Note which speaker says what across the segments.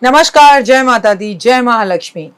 Speaker 1: नमस्कार, जय माता दी, जय महालक्ष्मी।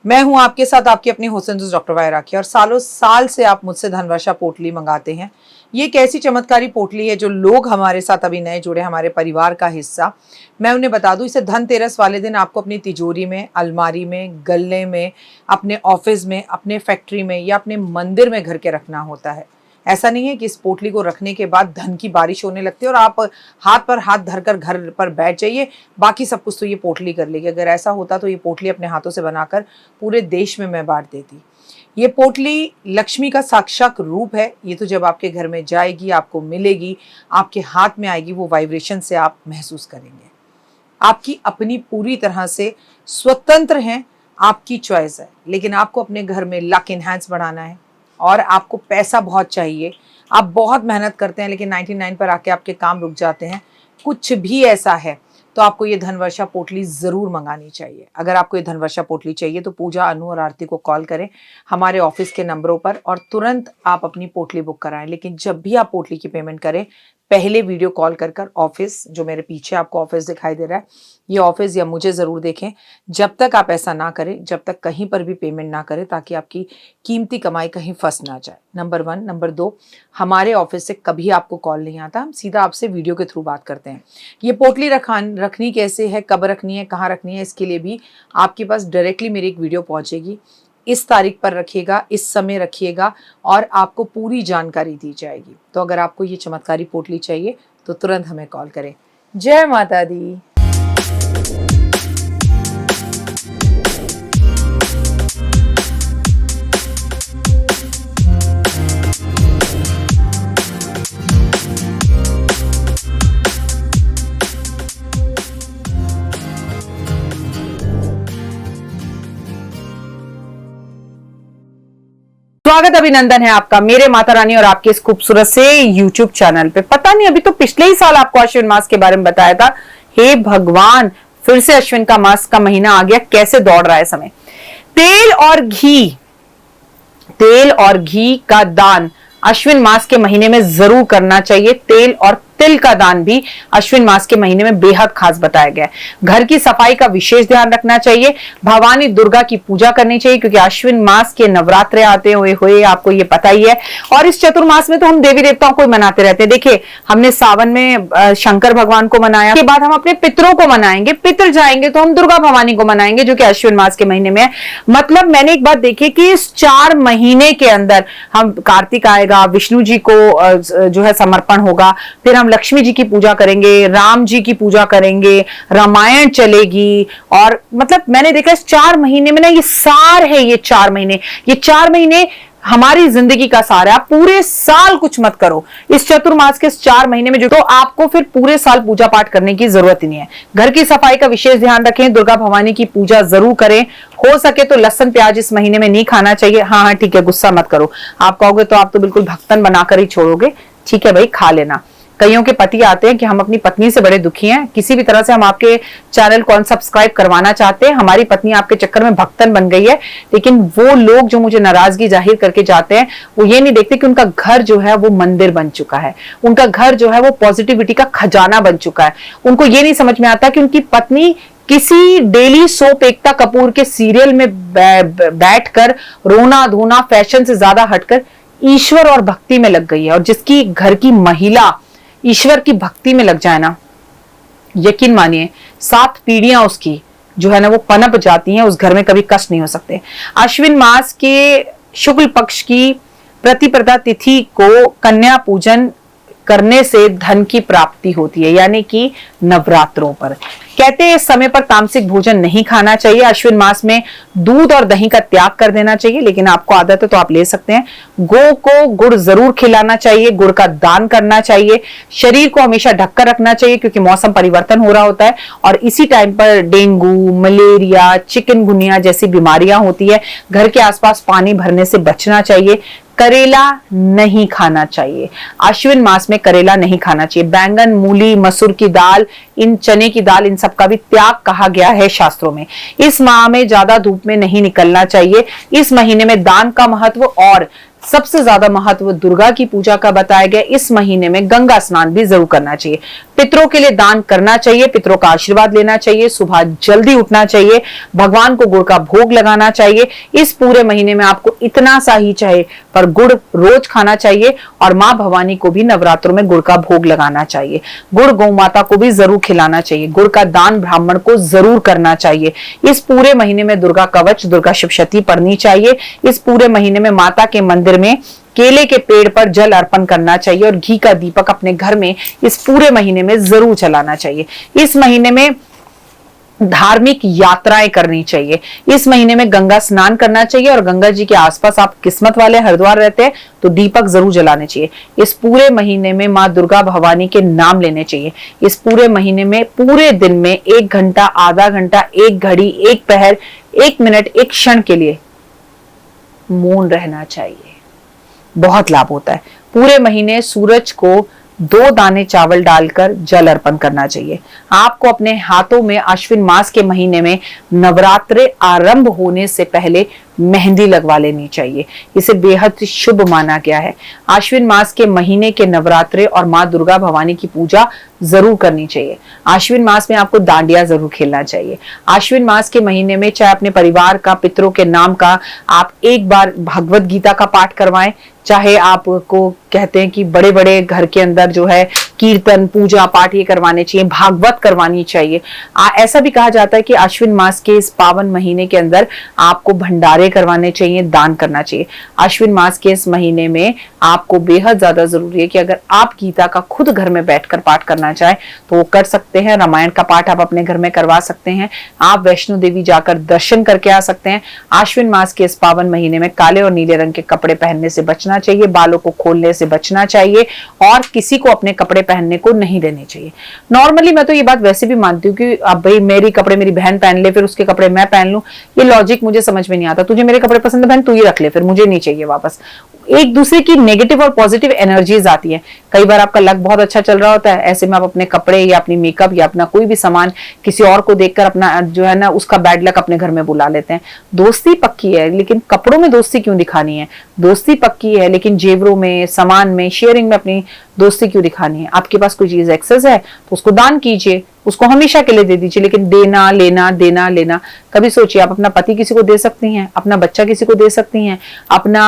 Speaker 1: मैं हूं आपके साथ आपकी अपनी हुसैन डॉक्टर वाय राखी। और सालों साल से आप मुझसे धनवर्षा पोटली मंगाते हैं। ये एक ऐसी चमत्कारी पोटली है जो लोग हमारे साथ अभी नए जुड़े, हमारे परिवार का हिस्सा, मैं उन्हें बता दूं, इसे धनतेरस वाले दिन आपको अपनी तिजोरी में, अलमारी में, गल्ले में, अपने ऑफिस में, अपने फैक्ट्री में या अपने मंदिर में घर के रखना होता है। ऐसा नहीं है कि इस पोटली को रखने के बाद धन की बारिश होने लगती है और आप हाथ पर हाथ धरकर घर पर बैठ जाइए, बाकी सब कुछ तो ये पोटली कर लेगी। अगर ऐसा होता तो ये पोटली अपने हाथों से बनाकर पूरे देश में मैं बांट देती। ये पोटली लक्ष्मी का साक्षात रूप है। ये तो जब आपके घर में जाएगी, आपको मिलेगी, आपके हाथ में आएगी, वो वाइब्रेशन से आप महसूस करेंगे। आपकी अपनी पूरी तरह से स्वतंत्र हैं, आपकी चॉइस है। लेकिन आपको अपने घर में लक इनहैंस बढ़ाना है और आपको पैसा बहुत चाहिए, आप बहुत मेहनत करते हैं लेकिन 99 पर आके आपके काम रुक जाते हैं, कुछ भी ऐसा है तो आपको ये धनवर्षा पोटली ज़रूर मंगानी चाहिए। अगर आपको ये धनवर्षा पोटली चाहिए तो पूजा, अनु और आरती को कॉल करें हमारे ऑफिस के नंबरों पर और तुरंत आप अपनी पोटली बुक कराएं। लेकिन जब भी आप पोटली की पेमेंट करें, पहले वीडियो कॉल कर ऑफिस, जो मेरे पीछे आपको ऑफिस दिखाई दे रहा है, ये ऑफिस या मुझे ज़रूर देखें। जब तक आप ऐसा ना करें, जब तक कहीं पर भी पेमेंट ना करें, ताकि आपकी कीमती कमाई कहीं फंस ना जाए। नंबर 1। नंबर 2, हमारे ऑफिस से कभी आपको कॉल नहीं आता, हम सीधा आपसे वीडियो के थ्रू बात करते हैं। ये पोटली रखनी कैसे है, कब रखनी है, कहाँ रखनी है, इसके लिए भी आपके पास डायरेक्टली मेरी एक वीडियो पहुँचेगी। इस तारीख पर रखिएगा, इस समय रखिएगा और आपको पूरी जानकारी दी जाएगी। तो अगर आपको ये चमत्कारी पोटली चाहिए तो तुरंत हमें कॉल करें। जय माता दी। स्वागत, अभिनंदन है आपका मेरे माता रानी और आपके इस खूबसूरत से YouTube चैनल पे। पता नहीं, अभी तो पिछले ही साल आपको अश्विन मास के बारे में बताया था। हे भगवान, फिर से अश्विन का मास का महीना आ गया, कैसे दौड़ रहा है समय। तेल और घी का दान अश्विन मास के महीने में जरूर करना चाहिए। तेल और तिल का दान भी अश्विन मास के महीने में बेहद खास बताया गया है। घर की सफाई का विशेष ध्यान रखना चाहिए। भवानी दुर्गा की पूजा करनी चाहिए क्योंकि अश्विन मास के नवरात्रे आते हुए आपको ये पता ही है। और इस चतुर्मास में तो हम देवी देवताओं को मनाते रहते हैं। देखिए, हमने सावन में शंकर भगवान को मनाया, के बाद हम अपने पितरों को मनाएंगे, पितर जाएंगे तो हम दुर्गा भवानी को मनाएंगे जो कि अश्विन मास के महीने में है। मतलब मैंने एक बात देखी कि इस 4 महीने के अंदर हम कार्तिक आएगा, विष्णु जी को जो है समर्पण होगा, फिर हम लक्ष्मी जी की पूजा करेंगे, राम जी की पूजा करेंगे, रामायण चलेगी। और मतलब मैंने देखा इस 4 महीने में ना, ये सार है। ये 4 महीने हमारी जिंदगी का सार है। आप पूरे साल कुछ मत करो, इस चतुर्मास के इस 4 महीने में जो तो आपको फिर पूरे साल पूजा पाठ करने की जरूरत ही नहीं है। घर की सफाई का विशेष ध्यान रखें, दुर्गा भवानी की पूजा जरूर करें। हो सके तो लहसुन प्याज इस महीने में नहीं खाना चाहिए। हाँ ठीक है, गुस्सा मत करो। आप कहोगे तो आप तो बिल्कुल भक्तन बनाकर ही छोड़ोगे। ठीक है भाई, खा लेना। कईयों के पति आते हैं कि हम अपनी पत्नी से बड़े दुखी हैं, किसी भी तरह से हम आपके चैनल को अनसब्सक्राइब करवाना चाहते हैं, हमारी पत्नी आपके चक्कर में भक्तन बन गई है। लेकिन वो लोग जो मुझे नाराजगी जाहिर करके जाते हैं, वो ये नहीं देखते कि उनका घर जो है वो मंदिर बन चुका है, उनका घर जो है वो पॉजिटिविटी का खजाना बन चुका है। उनको ये नहीं समझ में आता कि उनकी पत्नी किसी डेली सोप एकता कपूर के सीरियल में बैठकर रोना धोना, फैशन से ज्यादा हटकर ईश्वर और भक्ति में लग गई है। और जिसकी घर की महिला ईश्वर की भक्ति में लग जाए ना, यकीन मानिए 7 पीढ़ियां उसकी जो है ना वो पनप जाती हैं, उस घर में कभी कष्ट नहीं हो सकते। अश्विन मास के शुक्ल पक्ष की प्रतिपदा तिथि को कन्या पूजन करने से धन की प्राप्ति होती है, यानी कि नवरात्रों पर। कहते हैं इस समय पर तामसिक भोजन नहीं खाना चाहिए। अश्विन मास में दूध और दही का त्याग कर देना चाहिए, लेकिन आपको आदत है तो आप ले सकते हैं। गौ को गुड़ जरूर खिलाना चाहिए, गुड़ का दान करना चाहिए। शरीर को हमेशा ढककर रखना चाहिए क्योंकि मौसम परिवर्तन हो रहा होता है और इसी टाइम पर डेंगू, मलेरिया, चिकनगुनिया जैसी बीमारियां होती है। घर के आसपास पानी भरने से बचना चाहिए। करेला नहीं खाना चाहिए, अश्विन मास में करेला नहीं खाना चाहिए। बैंगन, मूली, मसूर की दाल, इन चने की दाल, इन सब का भी त्याग कहा गया है शास्त्रों में। इस माह में ज्यादा धूप में नहीं निकलना चाहिए। इस महीने में दान का महत्व और सबसे ज्यादा महत्व दुर्गा की पूजा का बताया गया। इस महीने में गंगा स्नान भी जरूर करना चाहिए। पितरों के लिए दान करना चाहिए, पितरों का आशीर्वाद लेना चाहिए, सुबह जल्दी उठना चाहिए, भगवान को गुड़ का भोग लगाना चाहिए। इस पूरे महीने में आपको इतना सा ही चाहे पर गुड़ रोज खाना चाहिए और मां भवानी को भी नवरात्रों में गुड़ का भोग लगाना चाहिए। गुड़ गौ माता को भी जरूर खिलाना चाहिए। गुड़ का दान ब्राह्मण को जरूर करना चाहिए। इस पूरे महीने में दुर्गा कवच, दुर्गा सप्तशती पढ़नी चाहिए। इस पूरे महीने में माता के मंदिर में केले के पेड़ पर जल अर्पण करना चाहिए और घी का दीपक अपने घर में इस पूरे महीने में जरूर जलाना चाहिए। इस महीने में धार्मिक यात्राएं करनी चाहिए। इस महीने में गंगा स्नान करना चाहिए और गंगा जी के आसपास आप किस्मत वाले हरिद्वार रहते हैं तो दीपक जरूर जलाने चाहिए। इस पूरे महीने में माँ दुर्गा भवानी के नाम लेने चाहिए। इस पूरे महीने में पूरे दिन में 1 घंटा, आधा घंटा, 1 घड़ी, 1 पहर, 1 मिनट, 1 क्षण के लिए मौन रहना चाहिए। बहुत लाभ होता है। पूरे महीने सूरज को 2 दाने चावल डालकर जल अर्पण करना चाहिए। आपको अपने हाथों में आश्विन मास के महीने में नवरात्रे आरंभ होने से पहले मेहंदी लगवा लेनी चाहिए। इसे बेहद शुभ माना गया है। आश्विन मास के महीने के नवरात्रे और माँ दुर्गा भवानी की पूजा जरूर करनी चाहिए। आश्विन मास में आपको डांडिया जरूर खेलना चाहिए। आश्विन मास के महीने में चाहे अपने परिवार का, पितरों के नाम का आप एक बार भगवत गीता का पाठ करवाएं, चाहे आपको कहते हैं कि बड़े बड़े घर के अंदर जो है कीर्तन, पूजा पाठ ये करवाने चाहिए, भागवत करवानी चाहिए। ऐसा भी कहा जाता है कि आश्विन मास के इस पावन महीने के अंदर आपको भंडारे करवाने चाहिए, दान करना चाहिए। आश्विन मास के इस महीने में आपको बेहद ज्यादा जरूरी है कि अगर आप गीता का खुद घर में बैठकर पाठ करना चाहें तो वो कर सकते हैं। रामायण का पाठ आप अपने घर में करवा सकते हैं। आप वैष्णो देवी जाकर दर्शन करके आ सकते हैं। आश्विन मास के इस पावन महीने में काले और नीले रंग के कपड़े पहनने से बचना चाहिए, बालों को खोलने से बचना चाहिए और किसी को अपने कपड़े पहनने को नहीं देने चाहिए। नॉर्मली मैं तो ये बात वैसे भी मानती हूँ कि अब भाई मेरी कपड़े मेरी बहन पहन ले फिर उसके कपड़े मैं पहन लूं, ये लॉजिक मुझे समझ में नहीं आता। तुझे मेरे कपड़े पसंद है बहन, तू ही रख ले, फिर मुझे नहीं चाहिए वापस। एक दूसरे की नेगेटिव और पॉजिटिव एनर्जीज आती है। कई बार आपका लक बहुत अच्छा चल रहा होता है, ऐसे में आप अपने कपड़े या अपनी मेकअप या अपना कोई भी सामान किसी और को देखकर अपना जो है ना उसका बैड लक अपने घर में बुला लेते हैं। दोस्ती पक्की है लेकिन कपड़ों में दोस्ती क्यों दिखानी है? दोस्ती पक्की है लेकिन जेवरों में, सामान में, शेयरिंग में अपनी दोस्ती क्यों दिखानी है? आपके पास कोई चीज एक्सेस है तो उसको दान कीजिए, उसको हमेशा के लिए दे दीजिए, लेकिन देना लेना देना लेना कभी सोचिए। आप अपना पति किसी को दे सकती हैं, अपना बच्चा किसी को दे सकती हैं, अपना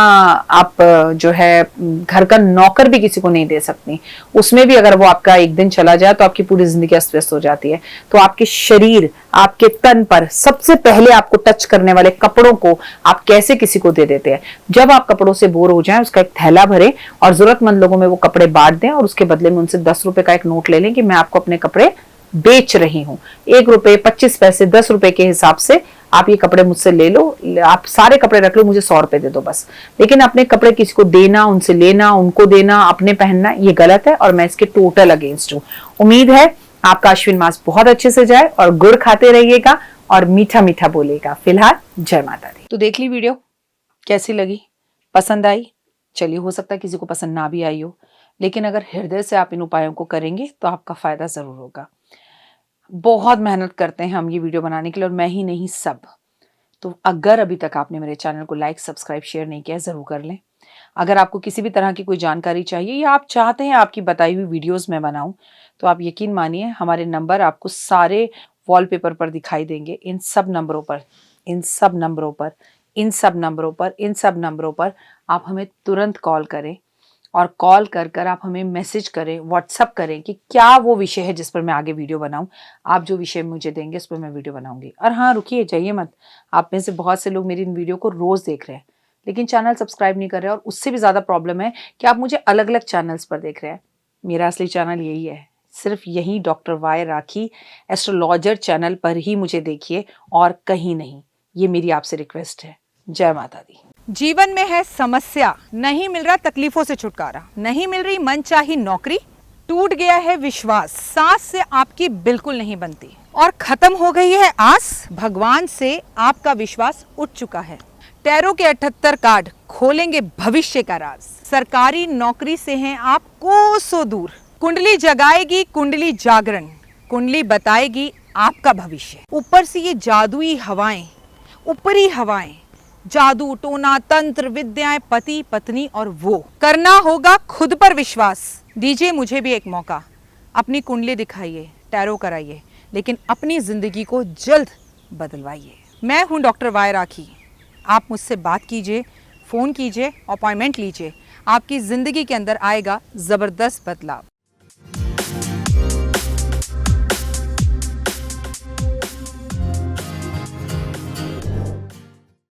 Speaker 1: आप जो है घर का नौकर भी किसी को नहीं दे सकती। उसमें भी अगर वो आपका एक दिन चला जाए तो आपकी पूरी जिंदगी अस्त व्यस्त हो जाती है। तो आपके शरीर, आपके तन पर सबसे पहले आपको टच करने वाले कपड़ों को आप कैसे किसी को दे देते हैं? जब आप कपड़ों से बोर हो जाएं उसका एक थैला भरें और जरूरतमंद लोगों में वो कपड़े बांट दें और उसके बदले में उनसे 10 रुपए का एक नोट ले लें कि मैं आपको अपने कपड़े बेच रही हूं। 1 रुपए, 25 पैसे, 10 रुपए के हिसाब से आप ये कपड़े मुझसे ले लो, आप सारे कपड़े रख लो, मुझे 100 रुपए दे दो बस। लेकिन अपने कपड़े किसी को देना, उनसे लेना, उनको देना, अपने पहनना, ये गलत है और मैं इसके टोटल अगेंस्ट हूँ। उम्मीद है आपका अश्विन मास बहुत अच्छे से जाए और गुड़ खाते रहिएगा और मीठा मीठा बोलेगा। फिलहाल जय माता दी। तो देख ली वीडियो, कैसी लगी? पसंद आई? चलिए, हो सकता है किसी को पसंद ना भी आई हो, लेकिन अगर हृदय से आप इन उपायों को करेंगे तो आपका फायदा जरूर होगा। बहुत मेहनत करते हैं हम ये वीडियो बनाने के लिए और मैं ही नहीं सब। तो अगर अभी तक आपने मेरे चैनल को लाइक, सब्सक्राइब, शेयर नहीं किया, जरूर कर लें। अगर आपको किसी भी तरह की कोई जानकारी चाहिए या आप चाहते हैं आपकी बताई हुई वीडियोस मैं बनाऊं तो आप यकीन मानिए हमारे नंबर आपको सारे वॉलपेपर पर दिखाई देंगे। इन सब नंबरों पर, इन सब नंबरों पर, इन सब नंबरों पर, इन सब नंबरों पर आप हमें तुरंत कॉल करें और कॉल कर कर आप हमें मैसेज करें, व्हाट्सअप करें कि क्या वो विषय है जिस पर मैं आगे वीडियो बनाऊं। आप जो विषय मुझे देंगे उस पर मैं वीडियो बनाऊंगी। और हाँ, रुकिए, जाइए मत। आप में से बहुत से लोग मेरी इन वीडियो को रोज देख रहे हैं लेकिन चैनल सब्सक्राइब नहीं कर रहे हैं और उससे भी ज़्यादा प्रॉब्लम है कि आप मुझे अलग अलग चैनल्स पर देख रहे हैं। मेरा असली चैनल यही है, सिर्फ यही डॉक्टर वाई राखी एस्ट्रोलॉजर चैनल पर ही मुझे देखिए और कहीं नहीं। ये मेरी आपसे रिक्वेस्ट है। जय माता दी।
Speaker 2: जीवन में है समस्या, नहीं मिल रहा तकलीफों से छुटकारा, नहीं मिल रही मनचाही नौकरी, टूट गया है विश्वास, सांस से आपकी बिल्कुल नहीं बनती और खत्म हो गई है आस, भगवान से आपका विश्वास उठ चुका है। टैरो के 78 कार्ड खोलेंगे भविष्य का राज। सरकारी नौकरी से हैं आप कोसों दूर, कुंडली जगाएगी कुंडली जागरण, कुंडली बताएगी आपका भविष्य। ऊपर से ये जादुई हवाएं, ऊपरी हवाएं जादू टोना तंत्र विद्याएं, पति पत्नी और वो। करना होगा खुद पर विश्वास। दीजिए मुझे भी एक मौका, अपनी कुंडली दिखाइए, टैरो कराइए, लेकिन अपनी जिंदगी को जल्द बदलवाइए। मैं हूं डॉक्टर वाई राखी। आप मुझसे बात कीजिए, फ़ोन कीजिए, अपॉइंटमेंट लीजिए। आपकी ज़िंदगी के अंदर आएगा ज़बरदस्त बदलाव।